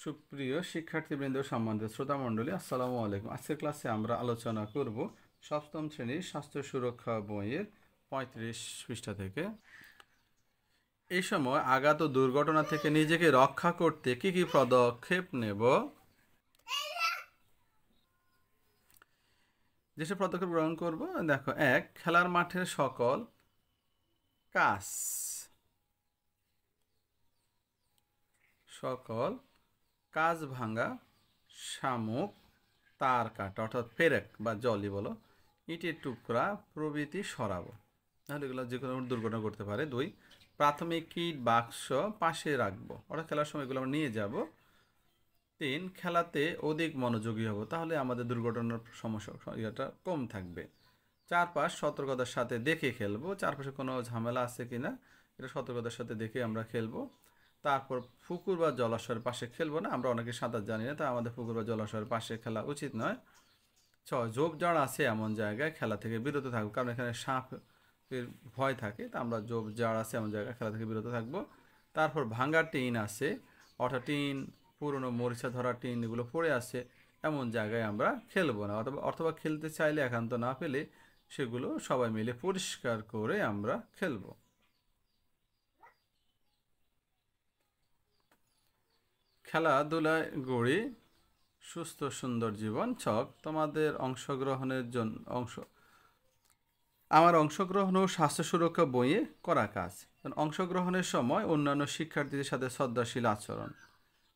সুপ্রিয় শিক্ষার্থীবৃন্দ, সম্মানিত শ্রোতামণ্ডলী, আসসালামু আলাইকুম। আজকের ক্লাসে আমরা আলোচনা করব সপ্তম শ্রেণীর স্বাস্থ্য সুরক্ষা বইয়ের 35 পৃষ্ঠা থেকে। এই সময় আঘাত ও দুর্ঘটনা থেকে নিজেকে রক্ষা করতে কি কি পদক্ষেপ নেব, যেসব পদক্ষেপ গ্রহণ করব দেখো। 1. খেলার মাঠের সকল কাজ ভাঙা, শামুক, তার কাটা অর্থাৎ পেরেক বা জলি বলো, ইটের টুকরা প্রভৃতি সরাবো, তাহলে এগুলো যে কোনো দুর্ঘটনা করতে পারে। 2. প্রাথমিক কিট বাক্স পাশে রাখবো, অর্থাৎ খেলার সময় এগুলো আমরা নিয়ে যাব। 3. খেলাতে অধিক মনোযোগী হব, তাহলে আমাদের দুর্ঘটনার সমস্যা এটা কম থাকবে। 4. সতর্কতার সাথে দেখে খেলবো, চারপাশে কোনো ঝামেলা আছে কিনা এটা সতর্কতার সাথে দেখে আমরা খেলবো। তারপর পুকুর বা জলাশয়ের পাশে খেলবো না, আমরা অনেকে সাঁতার জানি না, তা আমাদের পুকুর বা জলাশয়ের পাশে খেলা উচিত নয়। 6. ঝোপঝাড় আছে এমন জায়গায় খেলা থেকে বিরত থাকবো, কারণ এখানে সাপের ভয় থাকে, তা আমরা ঝোপঝাড় আছে এমন জায়গায় খেলা থেকে বিরত থাকবো। তারপর ভাঙা টিন আছে, অর্থাৎ টিন, পুরনো মরিচা ধরা টিন এগুলো পড়ে আছে এমন জায়গায় আমরা খেলবো না, অথবা খেলতে চাইলে একান্ত না পেলে সেগুলো সবাই মিলে পরিষ্কার করে আমরা খেলবো। খেলাধুলায় গড়ি সুস্থ সুন্দর জীবন। ছক তোমাদের অংশগ্রহণের জন্য আমার অংশগ্রহণ ও স্বাস্থ্য সুরক্ষা বইয়ে করা কাজ। অংশগ্রহণের সময় অন্যান্য শিক্ষার্থীদের সাথে শ্রদ্ধাশীল আচরণ,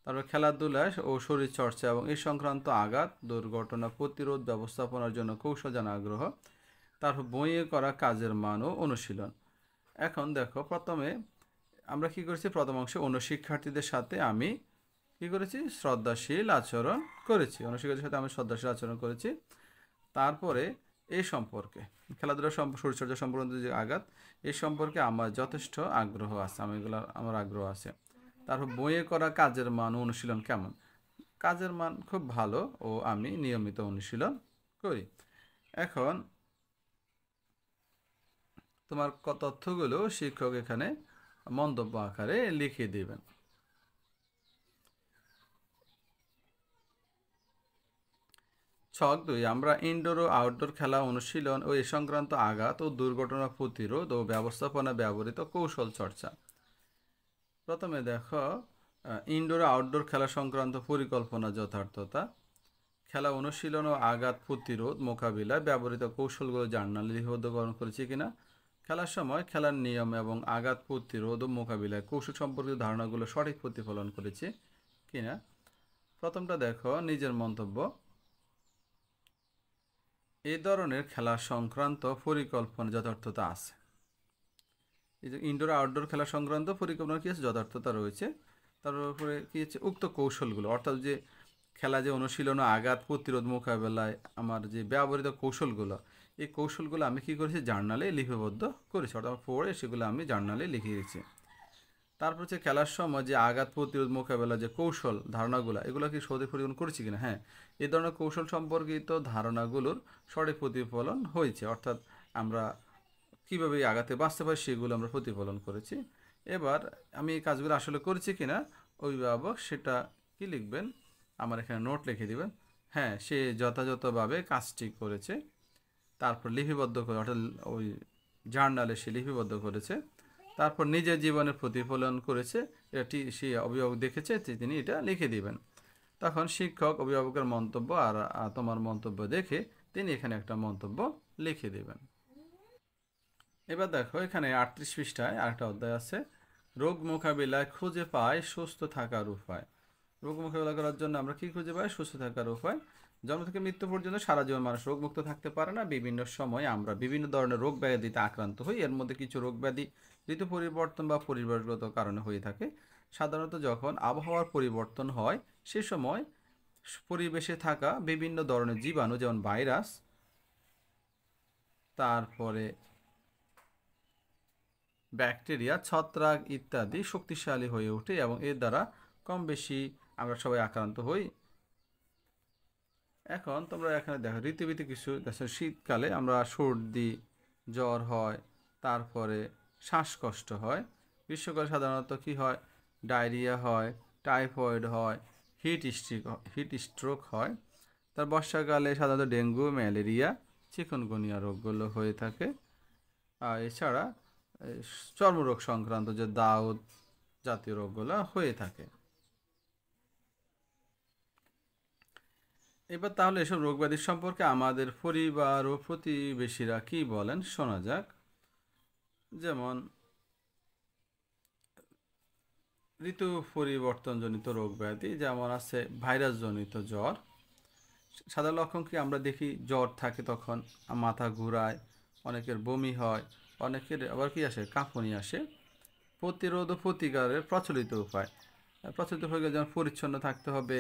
তারপর খেলাধুলা ও শরীরচর্চা এবং এই সংক্রান্ত আঘাত দুর্ঘটনা প্রতিরোধ ব্যবস্থাপনার জন্য কৌশল জানা আগ্রহ, তারপর বইয়ে করা কাজের মান ও অনুশীলন। এখন দেখো, প্রথমে আমরা কি করেছি, প্রথম অংশে অন্য শিক্ষার্থীদের সাথে আমি কি করেছি, শ্রদ্ধাশীল আচরণ করেছি, অন্য শিক্ষার্থীদের সাথে আমি শ্রদ্ধাশীল আচরণ করেছি। তারপরে এই সম্পর্কে খেলাধুলা শরীরচর্চা সম্পর্কিত যে আঘাত, এই সম্পর্কে আমার যথেষ্ট আগ্রহ আছে, আমার আগ্রহ আছে। তারপর বইয়ে করা কাজের মান ও অনুশীলন কেমন, কাজের মান খুব ভালো ও আমি নিয়মিত অনুশীলন করি। এখন তোমার তথ্যগুলো শিক্ষক এখানে মন্তব্য আকারে লিখে দিবেন। ছক 2, আমরা ইনডোর ও আউটডোর খেলা অনুশীলন ও এ সংক্রান্ত আঘাত ও দুর্ঘটনা প্রতিরোধ ও ব্যবস্থাপনা ব্যবহৃত কৌশল চর্চা। প্রথমে দেখো, ইনডোর ও আউটডোর খেলা সংক্রান্ত পরিকল্পনা যথার্থতা, খেলা অনুশীলন ও আঘাত প্রতিরোধ মোকাবিলায় ব্যবহৃত কৌশলগুলো জার্নালে লিপিবদ্ধকরণ করেছি কিনা, খেলার সময় খেলার নিয়ম এবং আঘাত প্রতিরোধ ও মোকাবিলায় কৌশল সম্পর্কিত ধারণাগুলো সঠিক প্রতিফলন করেছি কিনা। প্রথমটা দেখো, নিজের মন্তব্য, এই ধরনের খেলা সংক্রান্ত পরিকল্পনা যথার্থতা আছে। এই যে ইনডোর আউটডোর খেলা সংক্রান্ত পরিকল্পনা কি আছে, যথার্থতা রয়েছে। তারপরে কি হচ্ছে, উক্ত কৌশলগুলো, অর্থাৎ যে খেলা যে অনুশীলন ও আঘাত প্রতিরোধ মোকাবেলায় আমার যে ব্যবহৃত কৌশলগুলো, এই কৌশলগুলো আমি কি করেছি, জার্নালে লিপিবদ্ধ করেছি, অর্থাৎ পড়ে সেগুলো আমি জার্নালে লিখে দিয়েছি। তারপর হচ্ছে খেলার সময় যে আঘাত প্রতিরোধ মোকাবেলা যে কৌশল ধারণাগুলো, এগুলো কি সঠিক প্রতিফলন করেছি কিনা, হ্যাঁ, এই ধরনের কৌশল সম্পর্কিত ধারণাগুলোর সঠিক প্রতিফলন হয়েছে, অর্থাৎ আমরা কীভাবে এই আঘাতে বাঁচতে পারি সেগুলো আমরা প্রতিফলন করেছি। এবার আমি এই কাজগুলো আসলে করেছি কিনা, অভিভাবক সেটা কি লিখবেন, আমার এখানে নোট লিখে দিবেন, হ্যাঁ সে যথাযথভাবে কাজটি করেছে, তারপর লিপিবদ্ধ করে, অর্থাৎ ওই জার্নালে সে লিপিবদ্ধ করেছে, তারপর নিজের জীবনে প্রতিফলন করেছে, এটি সে অভিভাবক দেখেছে, তিনি এটা লিখে দিবেন। তখন শিক্ষক অভিভাবকের মন্তব্য আর তোমার মন্তব্য দেখে তিনি এখানে একটা মন্তব্য লিখে দেবেন। এবার দেখো, এখানে 38 পৃষ্ঠায় আরেকটা অধ্যায় আছে, রোগ মোকাবিলায় খুঁজে পায় সুস্থ থাকার উপায়। রোগ মোকাবিলা করার জন্য আমরা কি খুঁজে পাই, সুস্থ থাকার উপায়। জন্ম থেকে মৃত্যু পর্যন্ত সারা জীবন মানুষ রোগমুক্ত থাকতে পারে না, বিভিন্ন সময় আমরা বিভিন্ন ধরনের রোগ ব্যাধিতে আক্রান্ত হই। এর মধ্যে কিছু রোগ ব্যাধি ঋতু পরিবর্তন বা পরিবেশগত কারণে হয়ে থাকে। সাধারণত যখন আবহাওয়ার পরিবর্তন হয় সে সময় পরিবেশে থাকা বিভিন্ন ধরনের জীবাণু, যেমন ভাইরাস, তারপরে ব্যাকটেরিয়া, ছত্রাক ইত্যাদি শক্তিশালী হয়ে ওঠে এবং এর দ্বারা কম বেশি আমরা সবাই আক্রান্ত হই। এখন তোমরা এখানে দেখো ঋতুভিত্তিক কিছু, শীতকালে আমরা সর্দি জ্বর হয়, তারপরে শ্বাসকষ্ট হয়। গ্রীষ্মকালে সাধারণত কি হয়, ডায়রিয়া হয়, টাইফয়েড হয়, হিট স্ট্রোক হয়। তার বর্ষাকালে সাধারণত ডেঙ্গু, ম্যালেরিয়া, চিকুনগুনিয়া রোগগুলো হয়ে থাকে। আর এছাড়া চর্মরোগ সংক্রান্ত যে দাউদ জাতীয় রোগগুলো হয়ে থাকে। এবার তাহলে এসব রোগ ব্যাধি সম্পর্কে আমাদের পরিবার ও প্রতিবেশীরা কি বলেন শোনা যাক। যেমন ঋতু পরিবর্তনজনিত রোগ ব্যাধি, যেমন আছে ভাইরাসজনিত জ্বর। সাধারণ লক্ষণ কি আমরা দেখি, জ্বর থাকে তখন মাথা ঘুরায়, অনেকের বমি হয়, অনেকের আবার কি আসে, কাঁপুনি আসে। প্রতিরোধ ও প্রতিকারের প্রচলিত উপায় যেমন পরিচ্ছন্ন থাকতে হবে,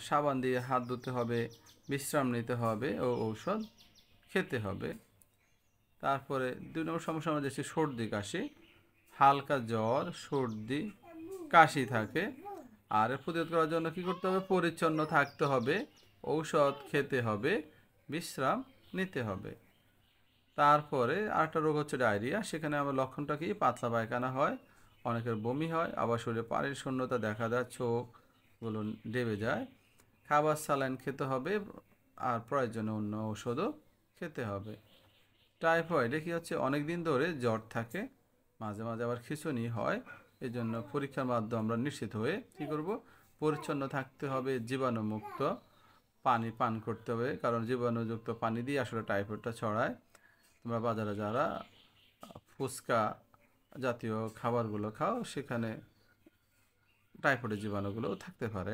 সাবান দিয়ে হাত ধুতে হবে, বিশ্রাম নিতে হবে ও ঔষধ খেতে হবে। তারপরে 2 নম্বর সমস্যা আমরা দেখছি সর্দি কাশি, হালকা জ্বর, সর্দি, কাশি থাকে। আর এর প্রতিরোধ করার জন্য কি করতে হবে, পরিচ্ছন্ন থাকতে হবে, ঔষধ খেতে হবে, বিশ্রাম নিতে হবে। তারপরে আরেকটা রোগ হচ্ছে ডায়রিয়া। সেখানে আমার লক্ষণটা কি, পাতলা পায়খানা হয়, অনেকের বমি হয়, আবার শরীরে পানির শূন্যতা দেখা দেয়, চোখগুলো ডেবে যায়। খাবার স্যালাইন খেতে হবে, আর প্রয়োজনে অন্য ঔষধও খেতে হবে। টাইফয়েডে কি হচ্ছে, অনেক দিন ধরে জ্বর থাকে, মাঝে মাঝে আবার খিঁচুনি হয়। এই জন্য পরীক্ষার মাধ্যমে আমরা নিশ্চিত হয়ে কী করব, পরিচ্ছন্ন থাকতে হবে, জীবাণুমুক্ত পানি পান করতে হবে, কারণ জীবাণুযুক্ত পানি দিয়ে আসলে টাইফয়েডটা ছড়ায়। তোমরা বাজারে যারা ফুচকা জাতীয় খাবারগুলো খাও, সেখানে টাইফয়েডের জীবাণুগুলো থাকতে পারে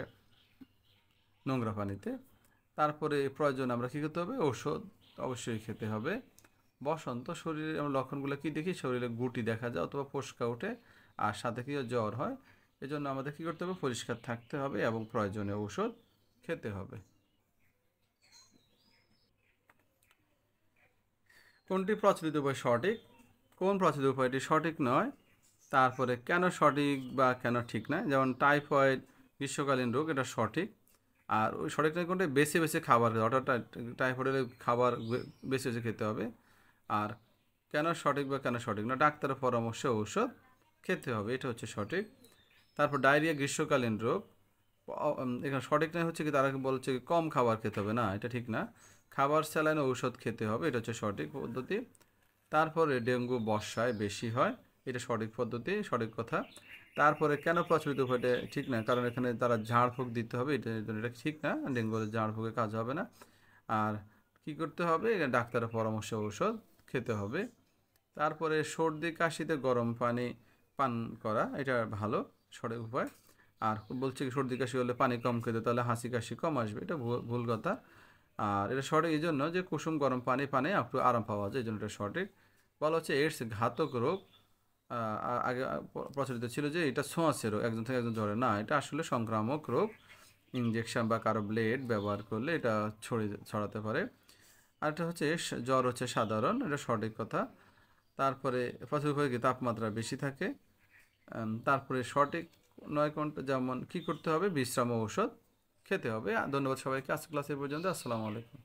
নোংরা পানিতে। তারপরে প্রয়োজন আমরা কী করতে হবে, ওষুধ অবশ্যই খেতে হবে। বসন্ত শরীরে আমরা লক্ষণগুলো কী দেখি, শরীরে গুটি দেখা যায় অথবা ফোস্কা ওঠে, আর সাথে কি জ্বর হয়। এজন্য আমাদের কী করতে হবে, পরিষ্কার থাকতে হবে এবং প্রয়োজনীয় ঔষধ খেতে হবে। কোনটি প্রচলিত উপায় সঠিক, কোন প্রচলিত উপায়টি সঠিক নয়, তারপরে কেন সঠিক বা কেন ঠিক নয়। যেমন টাইফয়েড গ্রীষ্মকালীন রোগ, এটা সঠিক। আর ওই সঠিক নয় কোনটা, বেছে বেছে খাবার, অর্থাৎ টাইফয়েডের খাবার বেছে বেছে খেতে হবে। আর কেন সঠিক বা কেন সঠিক না, ডাক্তারের পরামর্শে ঔষধ খেতে হবে, এটা হচ্ছে সঠিক। তারপর ডায়রিয়া গ্রীষ্মকালীন রোগ, এখানে সঠিক নয় হচ্ছে কি, তারা বলছে কম খাবার খেতে হবে, না এটা ঠিক না, খাবার স্যালাইন ঔষধ খেতে হবে, এটা হচ্ছে সঠিক পদ্ধতি। তারপরে ডেঙ্গু বর্ষায় বেশি হয়, এটা সঠিক পদ্ধতি, সঠিক কথা। তারপরে কেন প্রচলিত উপায়টা ঠিক না, কারণ এখানে তারা ঝাড়ফুঁক দিতে হবে, এটা ঠিক না, ডেঙ্গুতে ঝাড়ফুঁকে কাজ হবে না। আর কি করতে হবে, ডাক্তারের পরামর্শ ঔষধ খেতে হবে। তারপরে সর্দি কাশিতে গরম পানি পান করা, এটা ভালো সঠিক উপায়। আর বলছে কি, সর্দি কাশি হলে পানি কম খেতে, তাহলে হাসি কাশি কম আসবে, এটা ভুল কথা। আর এটা সঠিক এই জন্য যে কুসুম গরম পানি পানে একটু আরাম পাওয়া যায়, এই জন্য এটা সঠিক। বলা হচ্ছে এইডস ঘাতক রোগ, আগে প্রচলিত ছিল যে এটা ছোঁয়াচে রোগ, একজন থেকে একজন জ্বরে, না এটা আসলে সংক্রামক রোগ, ইনজেকশন বা কারো ব্লেড ব্যবহার করলে এটা ছড়াতে পারে। আর এটা হচ্ছে জ্বর হচ্ছে সাধারণ, এটা সঠিক কথা। তারপরে প্রচুর কি তাপমাত্রা বেশি থাকে। তারপরে সঠিক নয় কোনটা, যেমন কি করতে হবে, বিশ্রাম ও ঔষধ খেতে হবে। ধন্যবাদ সবাইকে, আজকে ক্লাসে পর্যন্ত, আসসালামু আলাইকুম।